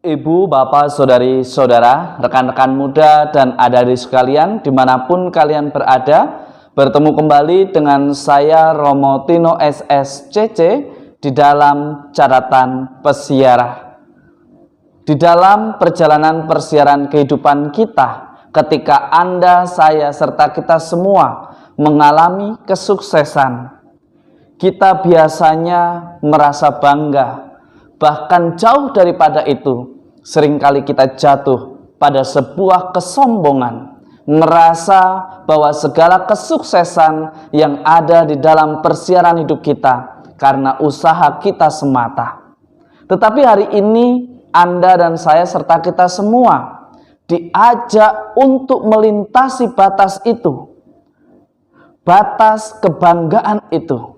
Ibu, bapak, saudari, saudara, rekan-rekan muda dan adik-adik sekalian dimanapun kalian berada, bertemu kembali dengan saya Romo Tino SSCC di dalam catatan pesiarah. Di dalam perjalanan persiaran kehidupan kita, ketika Anda, saya, serta kita semua mengalami kesuksesan, kita biasanya merasa bangga, bahkan jauh daripada itu. Seringkali kita jatuh pada sebuah kesombongan, merasa bahwa segala kesuksesan yang ada di dalam persiaran hidup kita karena usaha kita semata. Tetapi hari ini Anda dan saya serta kita semua diajak untuk melintasi batas itu, batas kebanggaan itu.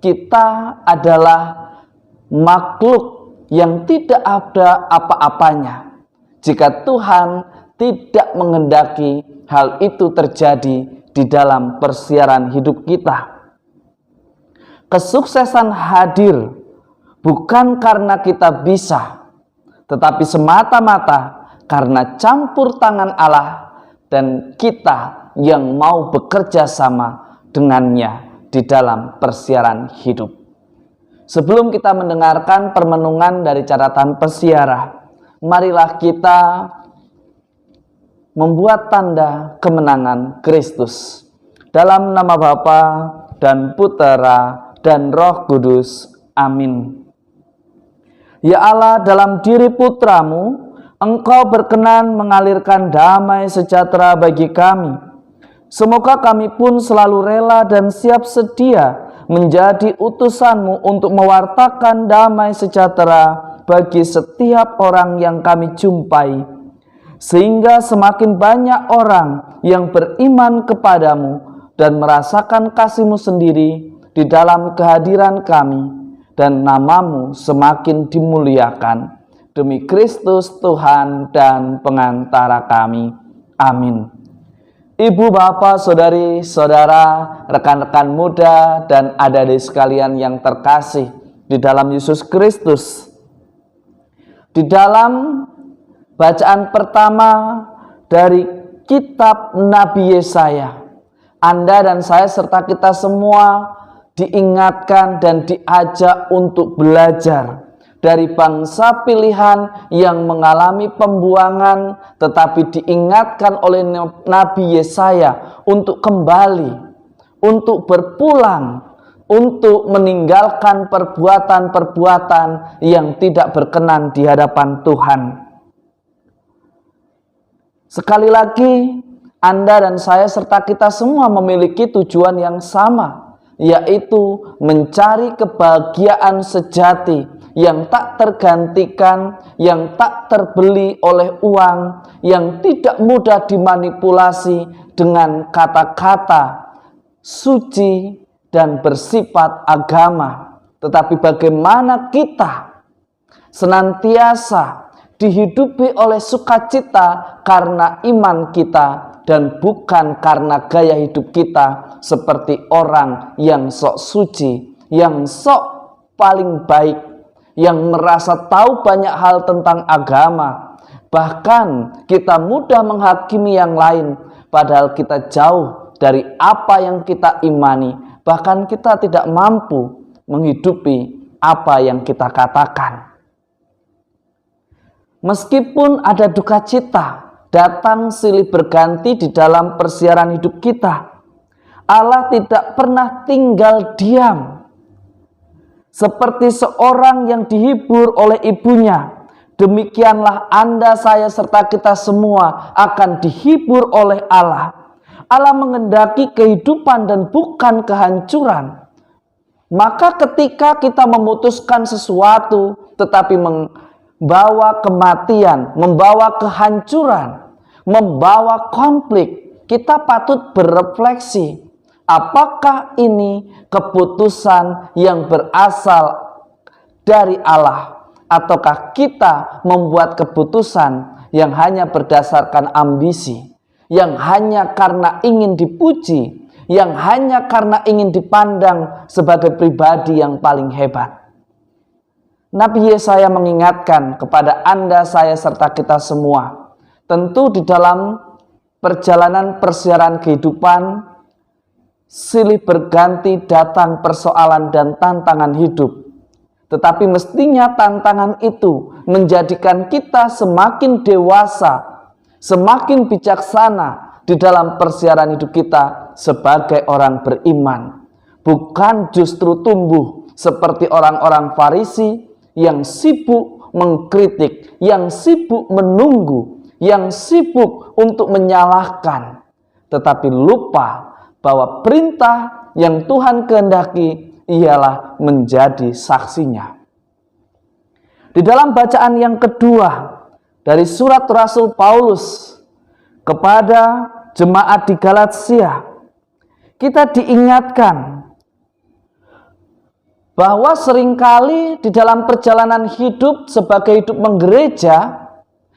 Kita adalah makhluk yang tidak ada apa-apanya jika Tuhan tidak menghendaki hal itu terjadi di dalam persiaran hidup kita. Kesuksesan hadir bukan karena kita bisa, tetapi semata-mata karena campur tangan Allah dan kita yang mau bekerja sama dengannya di dalam persiaran hidup. Sebelum kita mendengarkan permenungan dari catatan pesiarah, marilah kita membuat tanda kemenangan Kristus. Dalam nama Bapa dan Putera dan Roh Kudus. Amin. Ya Allah, dalam diri Putramu, Engkau berkenan mengalirkan damai sejahtera bagi kami. Semoga kami pun selalu rela dan siap sedia menjadi utusan-Mu untuk mewartakan damai sejahtera bagi setiap orang yang kami jumpai, sehingga semakin banyak orang yang beriman kepadamu dan merasakan kasih-Mu sendiri di dalam kehadiran kami, dan nama-Mu semakin dimuliakan. Demi Kristus Tuhan dan pengantara kami. Amin. Ibu, bapak, saudari, saudara, rekan-rekan muda, dan adik-adik sekalian yang terkasih di dalam Yesus Kristus. Di dalam bacaan pertama dari kitab Nabi Yesaya, Anda dan saya serta kita semua diingatkan dan diajak untuk belajar dari bangsa pilihan yang mengalami pembuangan, tetapi diingatkan oleh Nabi Yesaya untuk kembali, untuk berpulang, untuk meninggalkan perbuatan-perbuatan yang tidak berkenan di hadapan Tuhan. Sekali lagi, Anda dan saya serta kita semua memiliki tujuan yang sama, yaitu mencari kebahagiaan sejati yang tak tergantikan, yang tak terbeli oleh uang, yang tidak mudah dimanipulasi dengan kata-kata suci dan bersifat agama. Tetapi bagaimana kita senantiasa dihidupi oleh sukacita karena iman kita dan bukan karena gaya hidup kita seperti orang yang sok suci, yang sok paling baik, yang merasa tahu banyak hal tentang agama. Bahkan kita mudah menghakimi yang lain, padahal kita jauh dari apa yang kita imani. Bahkan kita tidak mampu menghidupi apa yang kita katakan. Meskipun ada duka cita datang silih berganti di dalam persiaran hidup kita, Allah tidak pernah tinggal diam. Seperti seorang yang dihibur oleh ibunya, demikianlah Anda, saya, serta kita semua akan dihibur oleh Allah. Allah menghendaki kehidupan dan bukan kehancuran. Maka ketika kita memutuskan sesuatu tetapi membawa kematian, membawa kehancuran, membawa konflik, kita patut berefleksi. Apakah ini keputusan yang berasal dari Allah, ataukah kita membuat keputusan yang hanya berdasarkan ambisi, yang hanya karena ingin dipuji, yang hanya karena ingin dipandang sebagai pribadi yang paling hebat? Nabi Yesaya mengingatkan kepada Anda, saya, serta kita semua. Tentu di dalam perjalanan persiaran kehidupan, silih berganti datang persoalan dan tantangan hidup. Tetapi mestinya tantangan itu menjadikan kita semakin dewasa, semakin bijaksana di dalam persiaran hidup kita sebagai orang beriman. Bukan justru tumbuh seperti orang-orang Farisi yang sibuk mengkritik, yang sibuk menunggu, yang sibuk untuk menyalahkan, tetapi lupa bahwa perintah yang Tuhan kehendaki ialah menjadi saksinya. Di dalam bacaan yang kedua dari surat Rasul Paulus kepada jemaat di Galatia, kita diingatkan bahwa seringkali di dalam perjalanan hidup sebagai hidup menggereja,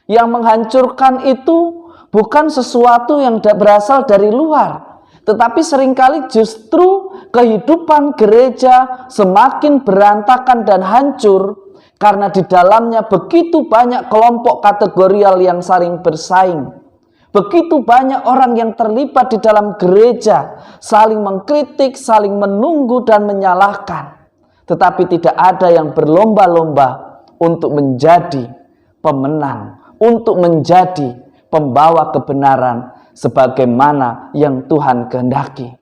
yang menghancurkan itu bukan sesuatu yang berasal dari luar, tetapi seringkali justru kehidupan gereja semakin berantakan dan hancur karena di dalamnya begitu banyak kelompok kategorial yang saling bersaing. Begitu banyak orang yang terlibat di dalam gereja, saling mengkritik, saling menunggu dan menyalahkan. Tetapi tidak ada yang berlomba-lomba untuk menjadi pemenang, untuk menjadi pembawa kebenaran sebagaimana yang Tuhan kehendaki.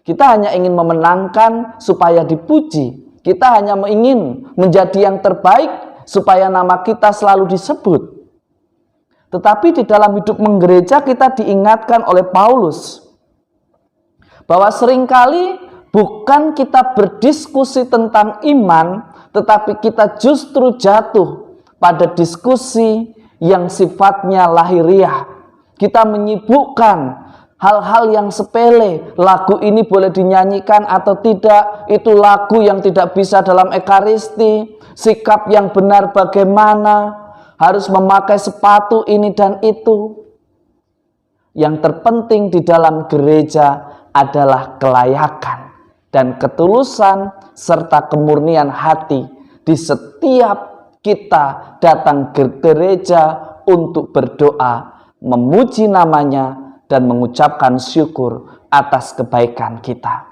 Kita hanya ingin memenangkan supaya dipuji. Kita hanya ingin menjadi yang terbaik supaya nama kita selalu disebut. Tetapi di dalam hidup menggereja kita diingatkan oleh Paulus bahwa seringkali bukan kita berdiskusi tentang iman, tetapi kita justru jatuh pada diskusi yang sifatnya lahiriah. Kita menyibukkan hal-hal yang sepele. Lagu ini boleh dinyanyikan atau tidak, itu lagu yang tidak bisa dalam ekaristi. Sikap yang benar bagaimana, harus memakai sepatu ini dan itu. Yang terpenting di dalam gereja adalah kelayakan dan ketulusan serta kemurnian hati di setiap kita datang ke gereja untuk berdoa, memuji namanya, dan mengucapkan syukur atas kebaikan kita.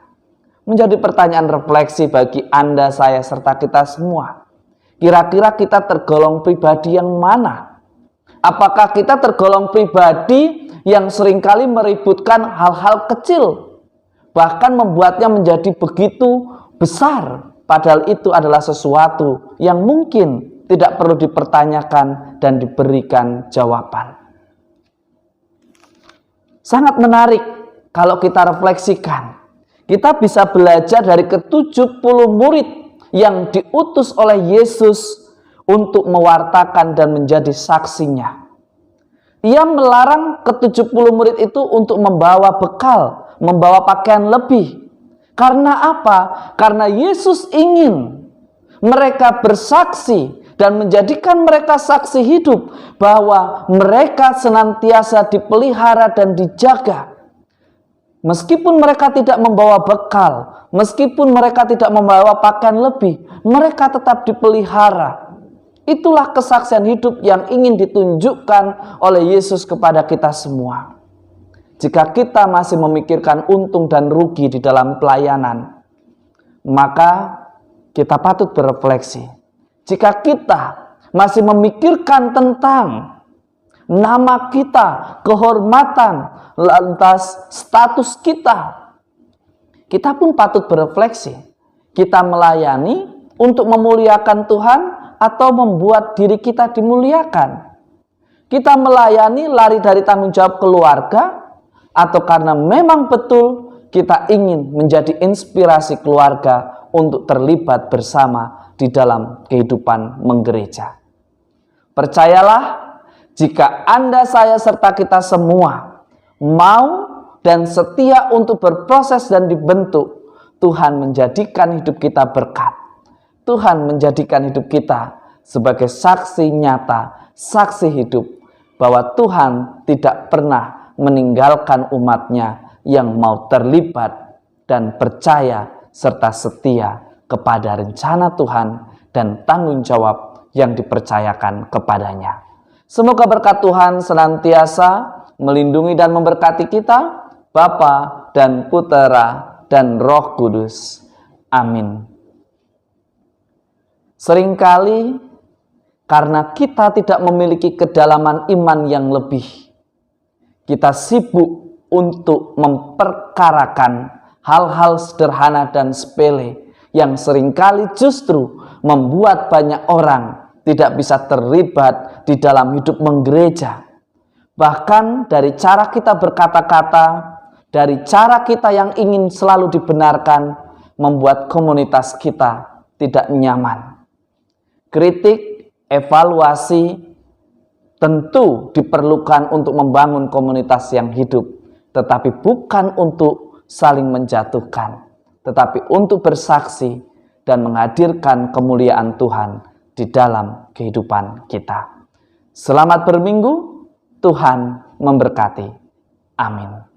Menjadi pertanyaan refleksi bagi Anda, saya, serta kita semua. Kira-kira kita tergolong pribadi yang mana? Apakah kita tergolong pribadi yang seringkali meributkan hal-hal kecil, bahkan membuatnya menjadi begitu besar, padahal itu adalah sesuatu yang mungkin tidak perlu dipertanyakan dan diberikan jawaban. Sangat menarik kalau kita refleksikan. Kita bisa belajar dari ke-70 murid yang diutus oleh Yesus untuk mewartakan dan menjadi saksinya. Ia melarang ke-70 murid itu untuk membawa bekal, membawa pakaian lebih. Karena apa? Karena Yesus ingin mereka bersaksi dan menjadikan mereka saksi hidup bahwa mereka senantiasa dipelihara dan dijaga. Meskipun mereka tidak membawa bekal, meskipun mereka tidak membawa pakaian lebih, mereka tetap dipelihara. Itulah kesaksian hidup yang ingin ditunjukkan oleh Yesus kepada kita semua. Jika kita masih memikirkan untung dan rugi di dalam pelayanan, maka kita patut berefleksi. Jika kita masih memikirkan tentang nama kita, kehormatan, lantas status kita, kita pun patut berefleksi. Kita melayani untuk memuliakan Tuhan atau membuat diri kita dimuliakan? Kita melayani lari dari tanggung jawab keluarga, atau karena memang betul kita ingin menjadi inspirasi keluarga untuk terlibat bersama di dalam kehidupan menggereja? Percayalah, jika Anda, saya, serta kita semua mau dan setia untuk berproses dan dibentuk, Tuhan menjadikan hidup kita berkat. Tuhan menjadikan hidup kita sebagai saksi nyata, saksi hidup bahwa Tuhan tidak pernah meninggalkan umatnya yang mau terlibat dan percaya serta setia kepada rencana Tuhan dan tanggung jawab yang dipercayakan kepadanya. Semoga berkat Tuhan senantiasa melindungi dan memberkati kita, Bapa dan Putera dan Roh Kudus. Amin. Seringkali karena kita tidak memiliki kedalaman iman yang lebih, kita sibuk untuk memperkarakan hal-hal sederhana dan sepele yang seringkali justru membuat banyak orang tidak bisa terlibat di dalam hidup menggereja. Bahkan dari cara kita berkata-kata, dari cara kita yang ingin selalu dibenarkan, membuat komunitas kita tidak nyaman. Kritik, evaluasi tentu diperlukan untuk membangun komunitas yang hidup, tetapi bukan untuk saling menjatuhkan, tetapi untuk bersaksi dan menghadirkan kemuliaan Tuhan di dalam kehidupan kita. Selamat berminggu, Tuhan memberkati. Amin.